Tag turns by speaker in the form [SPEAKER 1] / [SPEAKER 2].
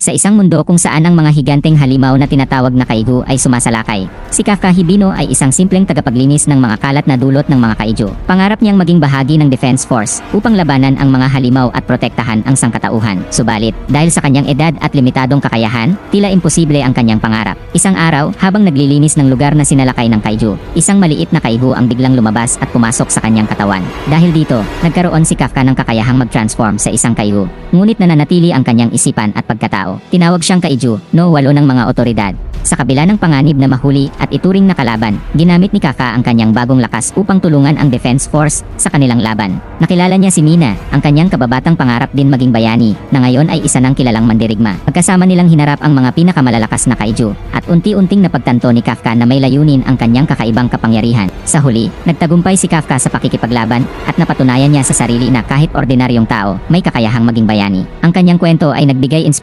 [SPEAKER 1] Sa isang mundo kung saan ang mga higanteng halimaw na tinatawag na kaiju ay sumasalakay, si Kafka Hibino ay isang simpleng tagapaglinis ng mga kalat na dulot ng mga kaiju. Pangarap niyang maging bahagi ng Defense Force upang labanan ang mga halimaw at protektahan ang sangkatauhan. Subalit, dahil sa kanyang edad at limitadong kakayahan, tila imposible ang kanyang pangarap. Isang araw, habang naglilinis ng lugar na sinalakay ng kaiju, isang maliit na kaiju ang biglang lumabas at pumasok sa kanyang katawan. Dahil dito, nagkaroon si Kafka ng kakayahang mag-transform sa isang kaiju. Ngunit nananatili ang kanyang isipan at pagkatao. Tinawag siyang kaiju, no 8 ng mga otoridad. Sa kabila ng panganib na mahuli at ituring na kalaban, ginamit ni Kafka ang kanyang bagong lakas upang tulungan ang Defense Force sa kanilang laban. Nakilala niya si Mina, ang kanyang kababatang pangarap din maging bayani, na ngayon ay isa ng kilalang mandirigma. Pagkasama nilang hinarap ang mga pinakamalalakas na kaiju, at unti-unting napagtanto ni Kafka na may layunin ang kanyang kakaibang kapangyarihan. Sa huli, nagtagumpay si Kafka sa pakikipaglaban at napatunayan niya sa sarili na kahit ordinaryong tao, may kakayahang maging bayani. Ang kanyang kwento ay nagbigay inspirasyon